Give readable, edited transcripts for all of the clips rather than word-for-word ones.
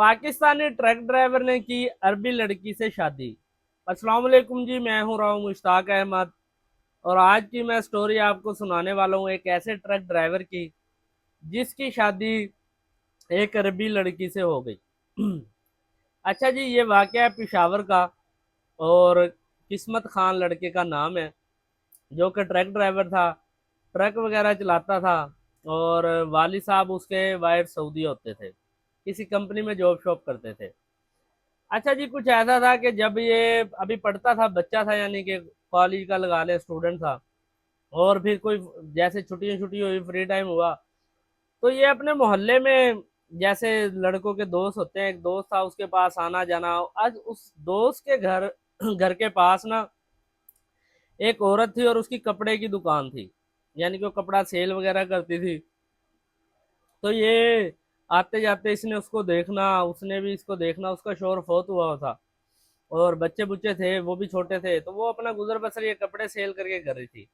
Pakistani truck driver ने की अरबी लड़की से शादी। अस्सलाम वालेकुम जी, मैं हूं राव मुश्ताक अहमद और आज की मैं स्टोरी आपको सुनाने वाला हूं एक ऐसे ट्रक ड्राइवर की जिसकी शादी एक अरबी लड़की से हो गई। अच्छा जी, ये वाकया है पेशावर का और किस्मत खान लड़के का नाम है, जो कि ट्रक ड्राइवर था, ट्रक वगैरह चलाता था। और वाली साहब उसके वाइफ सऊदी होते थे, किसी कंपनी में जॉब शॉप करते थे। अच्छा जी, कुछ ऐसा था कि जब ये अभी पढ़ता था, बच्चा था, यानी कि कॉलेज का लगा ले स्टूडेंट था, और फिर कोई जैसे छुट्टियां छुट्टी हुई, फ्री टाइम हुआ, तो ये अपने मोहल्ले में जैसे लड़कों के दोस्त होते हैं, एक दोस्त था, उसके पास आना जाना। आज उस दोस्त के घर घर के पास ना एक औरत थी और उसकी कपड़े की दुकान थी, यानी कि वो कपड़ा सेल वगैरह करती थी। तो ये आते जाते इसने उसको देखना, उसने भी इसको देखना, उसका शौहर फौत हुआ था और बच्चे बुच्चे थे, वो भी छोटे थे, तो वो अपना गुजर बसर ये कपड़े सेल करके कर रही थी।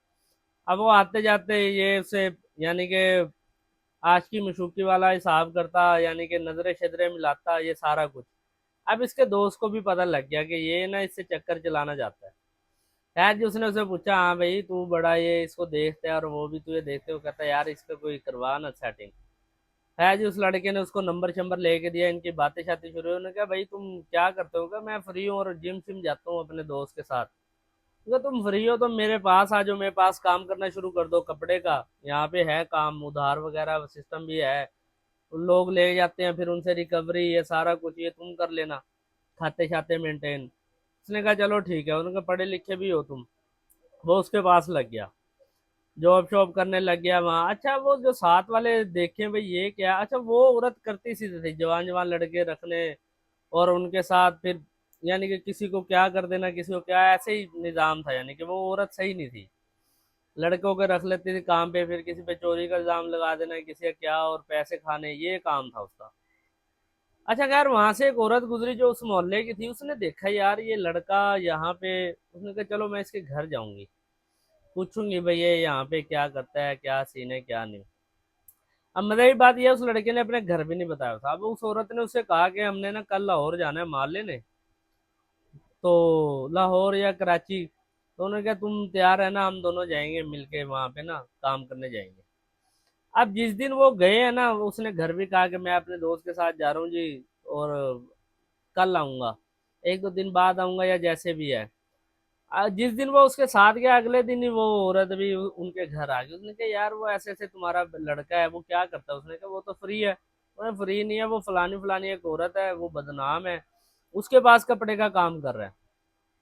अब वो आते जाते ये उसे, यानी कि आशिकी मशूकी वाला हिसाब करता, यानी कि नजरे शजरे मिलाता, ये सारा कुछ। अब इसके दोस्त को भी पता लग गया कि ये ना इससे चक्कर चलाना चाहता है। खैर जी, उसने उसे पूछा, हाँ भाई तू बड़ा ये इसको देखते है और वो भी तुझे देखते हो, कहता है यार इसका कोई करवा ना सेटिंग। है जी, उस लड़के ने उसको नंबर शंबर लेके दिया, इनकी बातें शाती शुरू हुई। उन्होंने कहा भाई तुम क्या करते हो? क्या मैं फ्री हूँ और जिम शिम जाता हूँ अपने दोस्त के साथ। तो तुम फ्री हो तो मेरे पास आ जाओ, मेरे पास काम करना शुरू कर दो कपड़े का, यहाँ पे है काम, उधार वगैरह सिस्टम भी है, लोग ले जाते हैं, फिर उनसे रिकवरी, ये सारा कुछ ये तुम कर लेना, खाते शाते मेंटेन। उसने कहा चलो ठीक है, उन्होंने कहा पढ़े लिखे भी हो तुम। वो उसके पास लग गया, जॉब शॉब करने लग गया वहाँ। अच्छा, वो जो साथ वाले देखे भाई ये क्या, अच्छा वो औरत करती सीधे थी जवान जवान लड़के रखने और उनके साथ फिर, यानी कि किसी को क्या कर देना, किसी को क्या, ऐसे ही निजाम था। यानी कि वो औरत सही नहीं थी, लड़कों के रख लेती थी काम पे, फिर किसी पे चोरी का इल्जाम लगा देना, किसी का क्या, और पैसे खाने, ये काम था उसका। अच्छा खैर, वहां से एक औरत गुजरी जो उस मोहल्ले की थी, उसने देखा यार ये लड़का यहाँ पे, उसने कहा चलो मैं इसके घर जाऊंगी, पूछूंगी भाई ये यहाँ पे क्या करता है, क्या सीन है क्या नहीं। अब मजे की बात यह है, उस लड़के ने अपने घर भी नहीं बताया था। अब उस औरत ने उससे कहा कि हमने ना कल लाहौर जाना है माल लेने, तो लाहौर या कराची, तो उन्होंने कहा तुम तैयार है ना, हम दोनों जाएंगे मिलके वहां पे ना काम करने जाएंगे। अब जिस दिन वो गए हैं ना, उसने घर भी कहा कि मैं अपने दोस्त के साथ जा रहा हूँ जी, और कल आऊंगा, एक दो दिन बाद आऊंगा या जैसे भी है। जिस दिन वो उसके साथ गया, अगले दिन ही वो औरत भी उनके घर आ गई। उसने कहा यार वो ऐसे ऐसे तुम्हारा लड़का है, वो क्या करता है? उसने कहा वो तो फ्री है। वो फ्री नहीं है, वो फलानी फलानी एक औरत है, वो बदनाम है, उसके पास कपड़े का काम कर रहा है।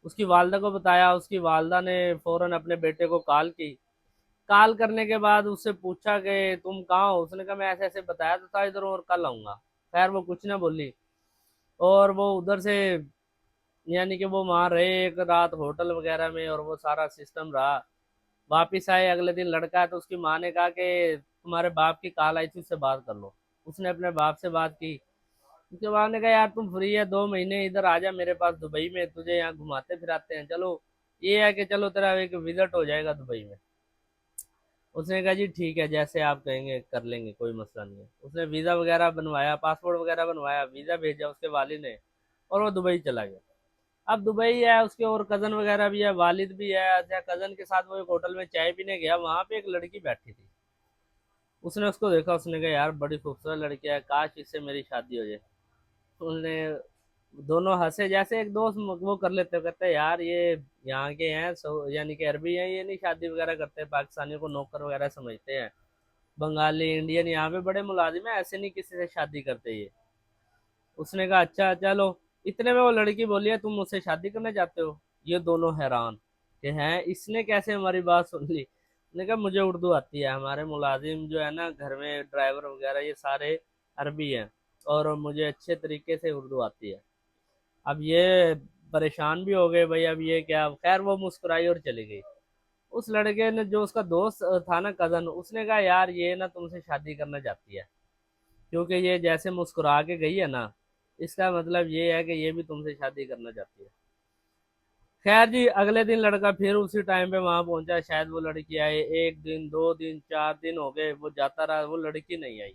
उसकी वालदा को बताया, उसकी वालदा ने फौरन अपने बेटे को कॉल की। कॉल करने के बाद उससे पूछा कि तुम कहाँ हो? उसने कहा मैं ऐसे ऐसे बताया तो था इधर, और कल आऊंगा। खैर वो कुछ ना बोली, और वो उधर से, यानी कि वो वहां रहे एक रात होटल वगैरह में, और वो सारा सिस्टम रहा। वापिस आए अगले दिन, लड़का है तो उसकी माँ ने कहा कि तुम्हारे बाप की कॉल आई थी, उससे बात कर लो। उसने अपने बाप से बात की। उसके बाप ने कहा यार तुम फ्री है 2 महीने, इधर आ जा मेरे पास दुबई में, तुझे यहाँ घुमाते फिराते हैं, चलो ये है कि चलो तेरा एक विजिट हो जाएगा दुबई में। उसने कहा जी ठीक है, जैसे आप कहेंगे कर लेंगे, कोई मसला नहीं है। उसने वीज़ा वगैरह बनवाया, पासपोर्ट वगैरह बनवाया, वीज़ा भेजा उसके वालिद ने, और वो दुबई चला गया। अब दुबई है उसके और कज़न वगैरह भी है, वालिद भी है। अच्छा, कज़न के साथ वो एक होटल में चाय पीने गया, वहाँ पे एक लड़की बैठी थी। उसने उसको देखा, उसने कहा यार बड़ी खूबसूरत लड़की है, काश इससे मेरी शादी हो जाए। उन्होंने दोनों हंसे, जैसे एक दोस्त वो कर लेते हो, कहते हैं यार ये यहाँ के हैं, यानी कि अरबी हैं, ये नहीं शादी वगैरह करते, पाकिस्तानियों को नौकर वगैरह समझते हैं, बंगाली इंडियन यहाँ पे बड़े मुलाजिम है, ऐसे नहीं किसी से शादी करते ये। उसने कहा अच्छा चलो। इतने में वो लड़की बोली है तुम मुझसे शादी करना चाहते हो? ये दोनों हैरान कि हैं इसने कैसे हमारी बात सुन ली। उसने कहा मुझे उर्दू आती है, हमारे मुलाजिम जो है ना घर में ड्राइवर वगैरह ये सारे अरबी हैं, और मुझे अच्छे तरीके से उर्दू आती है। अब ये परेशान भी हो गए भाई, अब ये क्या। खैर वो मुस्कुराई और चली गई। उस लड़के ने, जो उसका दोस्त था ना कजन, उसने कहा यार ये ना तुमसे शादी करना चाहती है, क्योंकि ये जैसे मुस्कुरा के गई है ना, इसका मतलब ये है कि ये भी तुमसे शादी करना चाहती है। खैर जी, अगले दिन लड़का फिर उसी टाइम पे वहां पहुंचा, शायद वो लड़की आई, 1 दिन 2 दिन 4 दिन हो गए, वो जाता रहा, वो लड़की नहीं आई।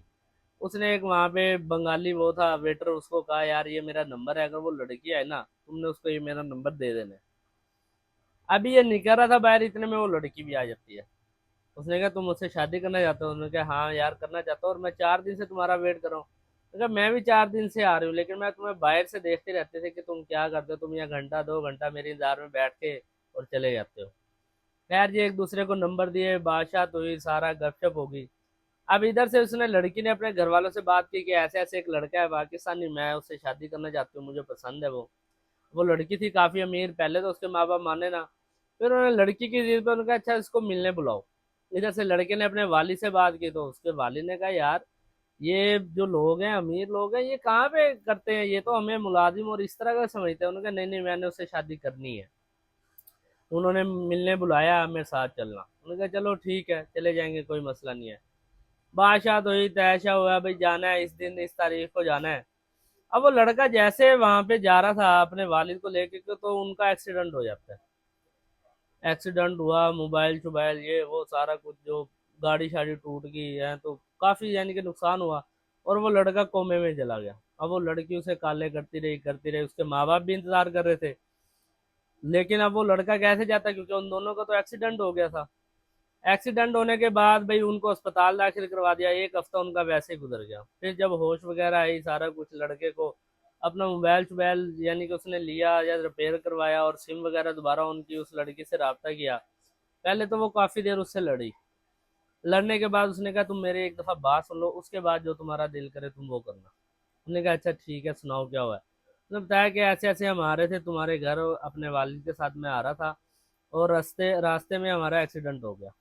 उसने एक वहाँ पे बंगाली वो था वेटर, उसको कहा यार ये मेरा नंबर है, अगर वो लड़की है ना तुमने उसको ये मेरा नंबर दे देना है। अभी ये निकल रहा था बाहर, इतने में वो लड़की भी आ जाती है। उसने कहा तुम मुझसे शादी करना चाहते हो? उन्होंने कहा हाँ यार करना चाहता हूँ, और मैं 4 दिन से तुम्हारा वेट कर रहा हूँ। मैंने कहा मैं भी 4 दिन से आ रही हूँ, लेकिन मैं तुम्हें बाहर से देखते रहते थे कि तुम क्या करते हो, तुम यहाँ घंटा 2 घंटा मेरे इंतजार में बैठ के और चले जाते हो। खैर जी एक दूसरे को नंबर दिए, बातचीत हुई, सारा गपशप होगी। अब इधर से उसने लड़की ने अपने घर वालों से बात की कि ऐसे ऐसे एक लड़का है पाकिस्तानी, मैं उससे शादी करना चाहती हूँ, मुझे पसंद है वो लड़की थी काफी अमीर। पहले तो उसके माँ बाप माने ना, फिर उन्होंने लड़की की जिद पर उनका अच्छा इसको मिलने बुलाओ। इधर से लड़के ने अपने वाली से बात की, तो उसके वाली ने कहा यार ये जो लोग हैं अमीर लोग हैं ये कहाँ पे करते हैं, ये तो हमें मुलाजिम और इस तरह का समझते हैं। उन्होंने कहा नहीं नहीं मैंने उससे शादी करनी है। उन्होंने मिलने बुलाया, मेरे साथ चलना। उन्होंने कहा चलो ठीक है चले जाएंगे, कोई मसला नहीं है। बादशाह हुई, तैशा हुआ, भाई जाना है इस दिन इस तारीख को जाना है। अब वो लड़का जैसे वहां पे जा रहा था अपने वालिद को लेके के, तो उनका एक्सीडेंट हो जाता है। एक्सीडेंट हुआ, मोबाइल शोबाइल ये वो सारा कुछ जो गाड़ी शाड़ी टूट गई है, तो काफी यानी कि नुकसान हुआ। और वो लड़का कोमे में चला गया। अब वो लड़की उसे काले करती रही, उसके माँ बाप भी इंतजार कर रहे थे। लेकिन अब वो लड़का कैसे जाता, क्योंकि उन दोनों का तो एक्सीडेंट हो गया था। एक्सीडेंट होने के बाद भाई उनको अस्पताल दाखिल करवा दिया, 1 हफ्ता उनका वैसे ही गुजर गया। फिर जब होश वगैरह आई, सारा कुछ लड़के को अपना मोबाइल शोबाइल यानी कि उसने लिया या रिपेयर करवाया, और सिम वगैरह दोबारा उनकी उस लड़की से रब्ता किया। पहले तो वो काफ़ी देर उससे लड़ी। लड़ने के बाद उसने कहा तुम मेरे एक दफ़ा बात सुन लो, उसके बाद जो तुम्हारा दिल करे तुम वो करना। उसने कहा अच्छा ठीक है सुनाओ क्या हुआ है। उसने बताया कि ऐसे ऐसे हम आ रहे थे तुम्हारे घर, अपने वालिद के साथ में आ रहा था, और रास्ते रास्ते में हमारा एक्सीडेंट हो गया।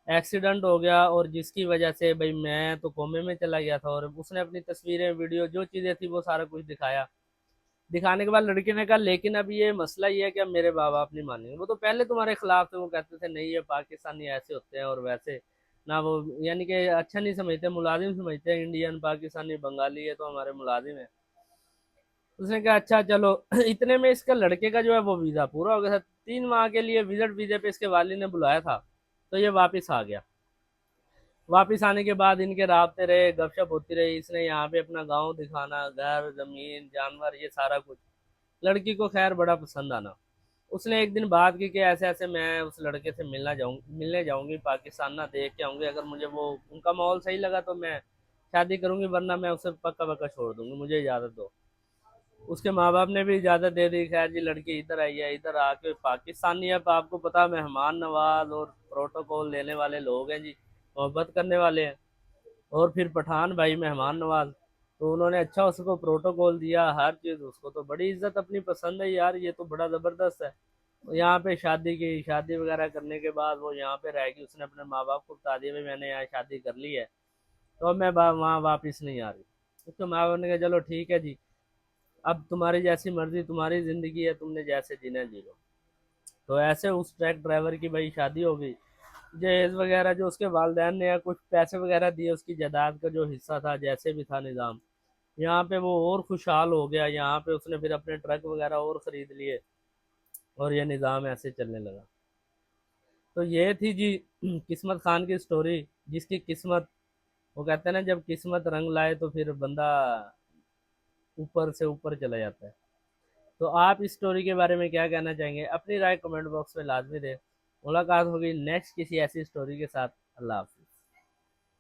एक्सीडेंट हो गया और जिसकी वजह से भाई मैं तो कोमे में चला गया था। और उसने अपनी तस्वीरें वीडियो जो चीज़ें थी वो सारा कुछ दिखाया। दिखाने के बाद लड़की ने कहा लेकिन अब ये मसला ये है कि अब मेरे माँ बाप नहीं मानेंगे, वो तो पहले तुम्हारे खिलाफ थे, वो कहते थे नहीं ये पाकिस्तानी ऐसे होते हैं और वैसे ना, वो यानी कि अच्छा नहीं समझते, मुलाजिम समझते हैं, इंडियन पाकिस्तानी बंगाली है तो हमारे मुलाजिम है। उसने कहा अच्छा चलो इतने में इसका लड़के का जो है वो वीज़ा पूरा हो गया था। 3 माह के लिए विजिट वीज़े पे इसके वालिद ने बुलाया था, तो ये वापस आ गया। वापिस आने के बाद इनके राब्ते रहे, गपशप होती रही। इसने यहाँ पे अपना गांव दिखाना, घर जमीन जानवर ये सारा कुछ। लड़की को खैर बड़ा पसंद आना। उसने एक दिन बात की कि ऐसे ऐसे मैं उस लड़के से मिलने जाऊंगी पाकिस्तान, ना देख के आऊंगी, अगर मुझे वो उनका माहौल सही लगा तो मैं शादी करूंगी, वरना मैं उसे पक्का पक्का छोड़ दूंगी, मुझे इजाज़त दो। उसके माँ बाप ने भी इजाज़त दे दी। खैर जी लड़की इधर आई है, इधर आके पाकिस्तानी है, तो आपको पता मेहमान नवाज और प्रोटोकॉल लेने वाले लोग हैं जी, मोहब्बत करने वाले हैं। और फिर पठान भाई मेहमान नवाज, तो उन्होंने अच्छा उसको प्रोटोकॉल दिया, हर चीज़। उसको तो बड़ी इज्जत अपनी पसंद है यार, ये तो बड़ा ज़बरदस्त है। यहाँ पे शादी की, शादी वगैरह करने के बाद वो यहाँ पे रहेगी। उसने अपने माँ बाप को बता दिया भाई मैंने यहाँ शादी कर ली है, तो अब मैं वहाँ वापस नहीं आ रही। उसके माँ बाप ने कहा चलो ठीक है जी, अब तुम्हारी जैसी मर्जी, तुम्हारी ज़िंदगी है, तुमने जैसे जीना जी लो। तो ऐसे उस ट्रक ड्राइवर की भाई शादी हो गई। जहेज वगैरह जो उसके वालदेन ने या कुछ पैसे वगैरह दिए, उसकी जायदाद का जो हिस्सा था जैसे भी था निज़ाम, यहाँ पे वो और खुशहाल हो गया। यहाँ पे उसने फिर अपने ट्रक वगैरह और ख़रीद लिए, और ये निज़ाम ऐसे चलने लगा। तो ये थी जी किस्मत खान की स्टोरी, जिसकी किस्मत, वो कहते हैं ना जब किस्मत रंग लाए तो फिर बंदा ऊपर से ऊपर चला जाता है। तो आप इस स्टोरी के बारे में क्या कहना चाहेंगे, अपनी राय कमेंट बॉक्स में लाजमी दें। मुलाकात होगी नेक्स्ट किसी ऐसी स्टोरी के साथ। अल्लाह हाफ़िज़।